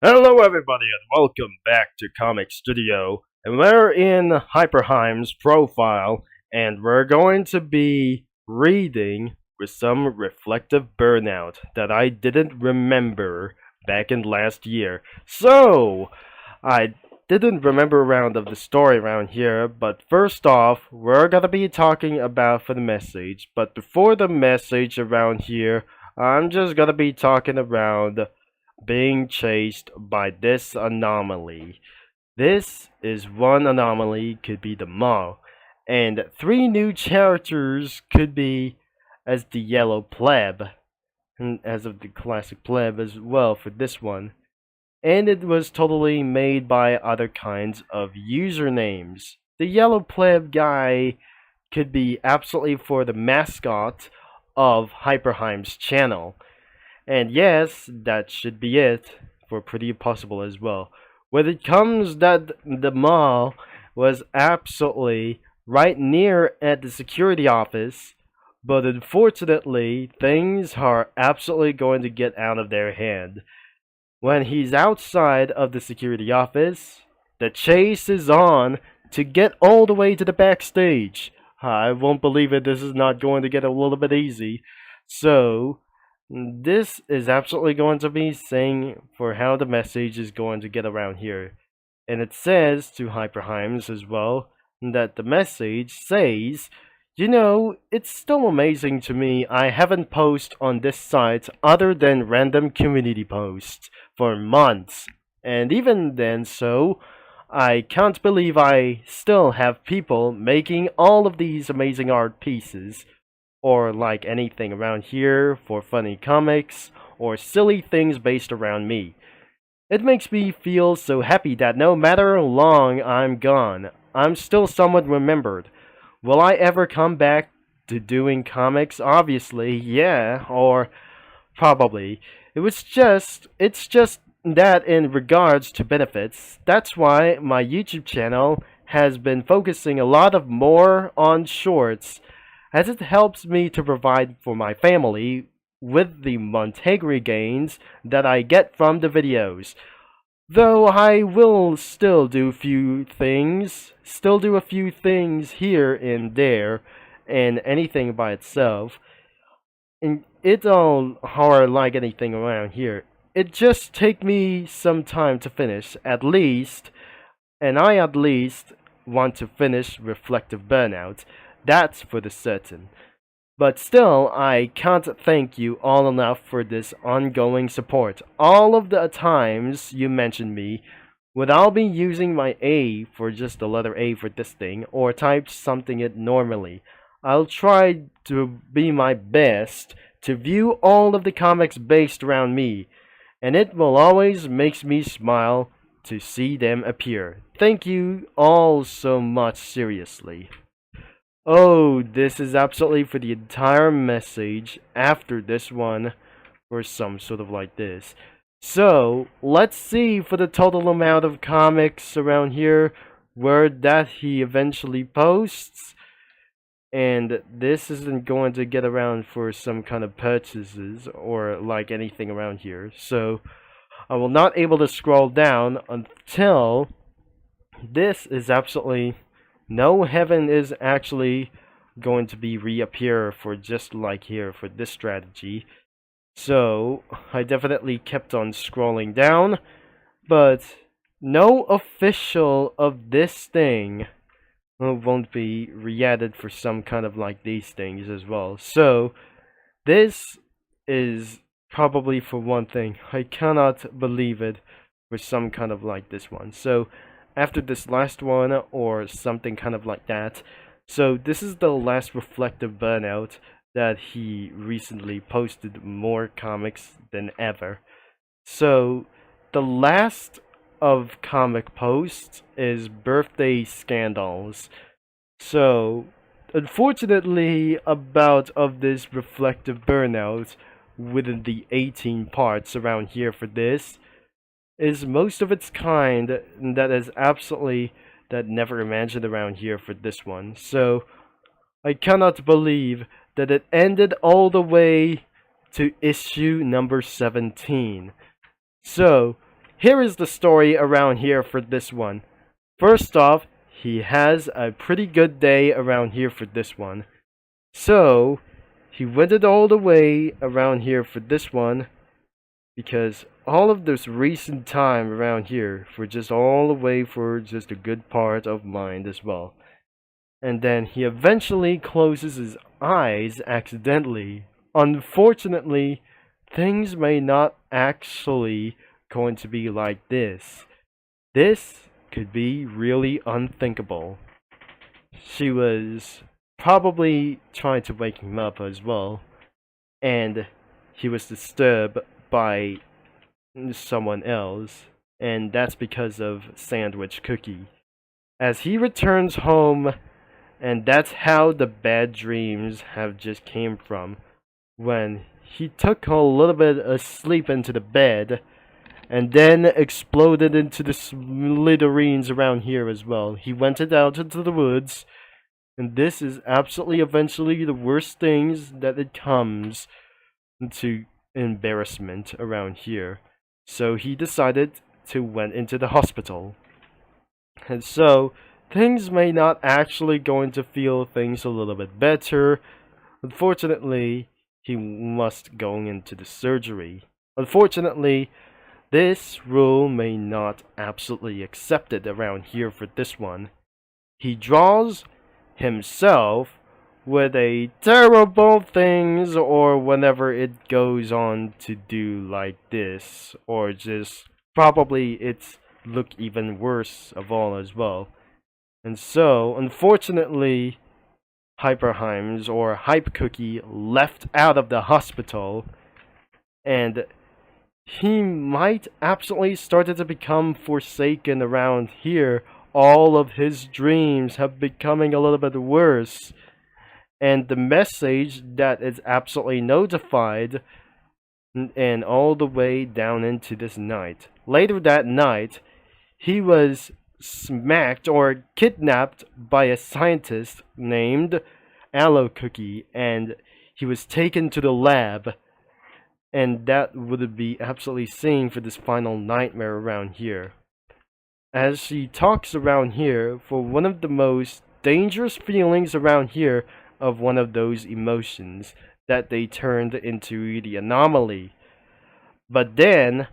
Hello, everybody, and welcome back to Comic Studio. And we're in Hyperheim's profile, and we're going to be reading with some reflective burnout that I didn't remember back in last year. So, I didn't remember around of the story around here, but first off, we're gonna be talking about for the message. But before the message around here, I'm just gonna be talking around being chased by this anomaly. This is one anomaly, could be the mall, and three new characters could be as the yellow pleb, and as of the classic pleb as well for this one. And it was totally made by other kinds of usernames. The yellow pleb guy could be absolutely for the mascot of Hyperheim's channel. And yes, that should be it for Pretty Impossible as well. When it comes that the mall was absolutely right near at the security office, but unfortunately, things are absolutely going to get out of their hand. When he's outside of the security office, the chase is on to get all the way to the backstage. I won't believe it, this is not going to get a little bit easy. So, this is absolutely going to be saying for how the message is going to get around here. And it says to Hyperheims as well that the message says, it's still amazing to me I haven't posted on this site other than random community posts for months. And even then I can't believe I still have people making all of these amazing art pieces or like anything around here for funny comics or silly things based around me. It makes me feel so happy that no matter how long I'm gone, I'm still somewhat remembered. Will I ever come back to doing comics? Obviously, yeah, or probably. It's just that in regards to benefits, that's why my YouTube channel has been focusing a lot of more on shorts as it helps me to provide for my family with the monetary gains that I get from the videos. Though I will still do a few things here and there, and anything by itself. And it don't hard like anything around here. It just take me some time to finish, at least, and I at least want to finish Reflective Burnout. That's for the certain. But still, I can't thank you all enough for this ongoing support. All of the times you mentioned me, would I be using my A for just the letter A for this thing, or type something it normally. I'll try to be my best to view all of the comics based around me, and it will always makes me smile to see them appear. Thank you all so much, seriously. Oh, this is absolutely for the entire message after this one, or some sort of like this. So, let's see for the total amount of comics around here, where that he eventually posts. And this isn't going to get around for some kind of purchases, or like anything around here. So, I will not able to scroll down until this is absolutely no heaven is actually going to be reappear for just like here for this strategy. So I definitely kept on scrolling down, but no official of this thing won't be re-added for some kind of like these things as well. So this is probably for one thing. I cannot believe it for some kind of like this one. So after this last one or something kind of like that. So this is the last Reflective Burnout that he recently posted more comics than ever. So the last of comic posts is birthday scandals. So unfortunately about of this Reflective Burnout within the 18 parts around here for this is most of its kind that is absolutely that never imagined around here for this one. So I cannot believe that it ended all the way to issue number 17. So here is the story around here for this one. First off, he has a pretty good day around here for this one. So, he went it all the way around here for this one because all of this recent time around here for just all the way for just a good part of mind as well. And then he eventually closes his eyes accidentally. Unfortunately, things may not actually going to be like this. This could be really unthinkable. She was probably trying to wake him up as well, and he was disturbed by someone else, and that's because of Sandwich Cookie. As he returns home, and that's how the bad dreams have just came from. When he took a little bit of sleep into the bed, and then exploded into the smithereens around here as well. He went it out into the woods, and this is absolutely eventually the worst things that it comes to embarrassment around here. So he decided to went into the hospital. And so things may not actually going to feel things a little bit better. Unfortunately, he must go into the surgery. Unfortunately, this rule may not absolutely accepted around here for this one. He draws himself with a terrible things or whenever it goes on to do like this, or just probably it's look even worse of all as well. And so, unfortunately, Hyperheims or Hype Cookie left out of the hospital, and he might absolutely started to become forsaken around here. All of his dreams have becoming a little bit worse, and the message that is absolutely notified and all the way down into this night. Later that night, he was smacked or kidnapped by a scientist named Aloe Cookie, and he was taken to the lab, and that would be absolutely sane for this final nightmare around here. As she talks around here for one of the most dangerous feelings around here of one of those emotions that they turned into the anomaly. But then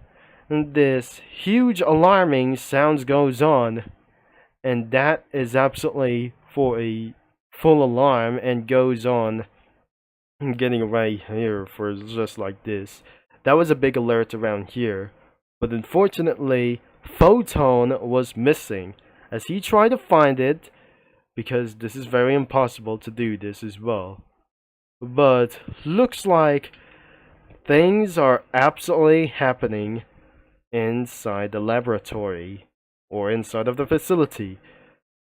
this huge alarming sounds goes on, and that is absolutely for a full alarm and goes on getting right here for just like this. That was a big alert around here, but unfortunately Photon was missing. As he tried to find it, because this is very impossible to do this as well, but looks like things are absolutely happening inside the laboratory or inside of the facility.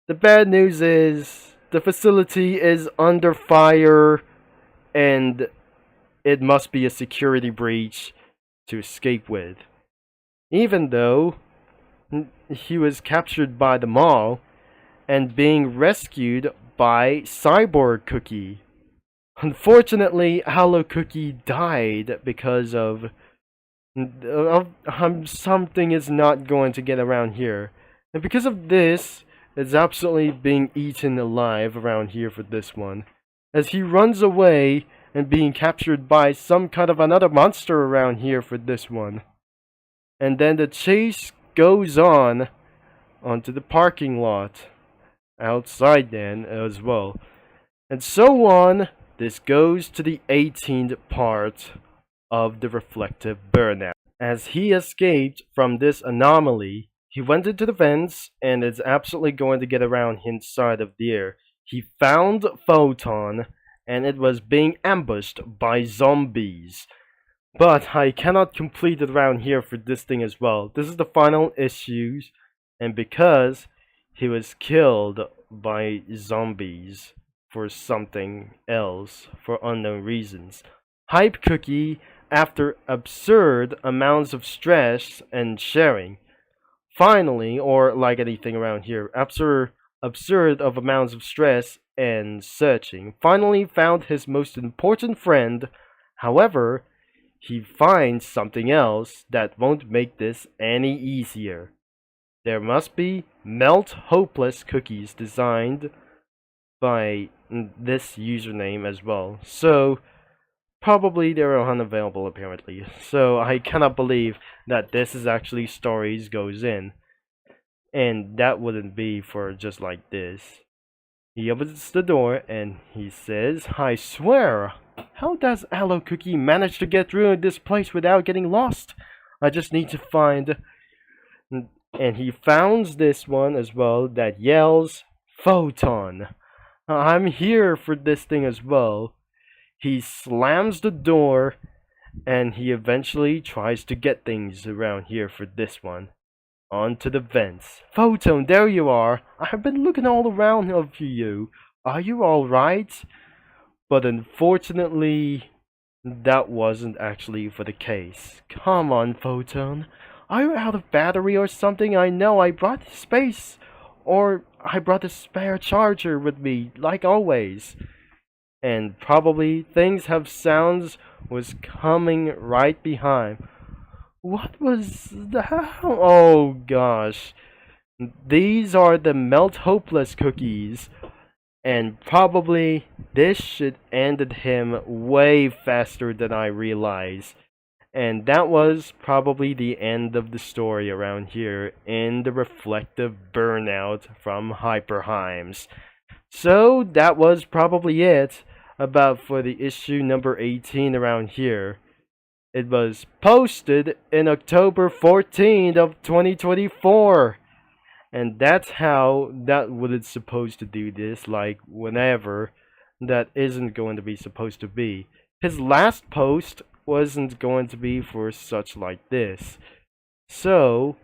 The bad news is the facility is under fire, and it must be a security breach to escape with. Even though he was captured by the mall and being rescued by Cyborg Cookie. Unfortunately, Aloe Cookie died because of something is not going to get around here. And because of this, it's absolutely being eaten alive around here for this one. As he runs away and being captured by some kind of another monster around here for this one. And then the chase goes on onto the parking lot outside then as well. And so on, this goes to the 18th part of the reflective burnout. As he escaped from this anomaly, he went into the vents and is absolutely going to get around inside of there. He found Photon and it was being ambushed by zombies. But I cannot complete it around here for this thing as well. This is the final issues, and because he was killed by zombies for something else for unknown reasons. Hype Cookie, after absurd amounts of stress and sharing, finally, or like anything around here, absurd of amounts of stress and searching, finally found his most important friend. However, he finds something else that won't make this any easier. There must be melt hopeless cookies designed by this username as well. So probably they're unavailable apparently. So I cannot believe that this is actually stories goes in. And that wouldn't be for just like this. He opens the door and he says, I swear, how does Aloe Cookie manage to get through this place without getting lost? I just need to find... And he founds this one as well that yells, Photon. I'm here for this thing as well. He slams the door and he eventually tries to get things around here for this one. Onto the vents. Photon, there you are. I have been looking all around for you. Are you alright? But unfortunately, that wasn't actually for the case. Come on, Photon. Are you out of battery or something? I know I brought space. Or I brought a spare charger with me, like always. And probably things have sounds was coming right behind. What was that? Oh gosh. These are the Melt Hopeless cookies. And probably this should ended him way faster than I realized. And that was probably the end of the story around here in the reflective burnout from Hyperheims. So that was probably it about for the issue number 18 around here. It was posted in October 14th of 2024. And that's how that would it's supposed to do this, like whenever that isn't going to be supposed to be. His last post wasn't going to be for such like this. So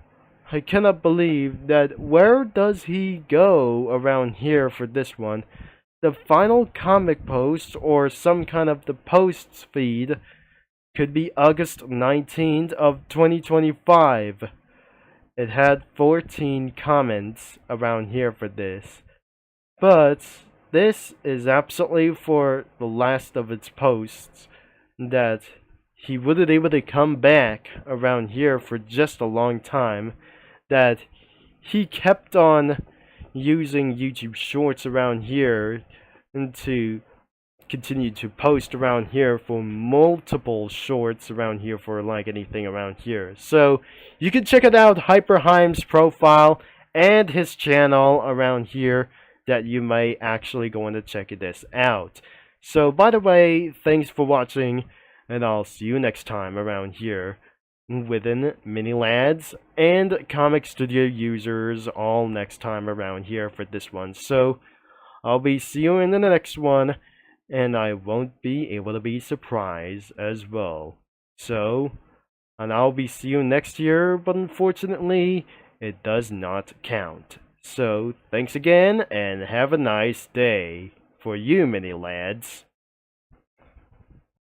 I cannot believe that where does he go around here for this one? The final comic post or some kind of the posts feed could be August 19th of 2025. It had 14 comments around here for this. But this is absolutely for the last of its posts that he wouldn't able to come back around here for just a long time. That he kept on using YouTube Shorts around here and to continue to post around here for multiple shorts around here for like anything around here. So you can check it out, Hyperheim's profile and his channel around here that you may actually go to check this out. So by the way, thanks for watching and I'll see you next time around here within Mini Lads and Comic Studio users all next time around here for this one. So I'll be see you in the next one. And I won't be able to be surprised as well. So, and I'll be see you next year, but unfortunately, it does not count. So, thanks again, and have a nice day for you, Mini Lads.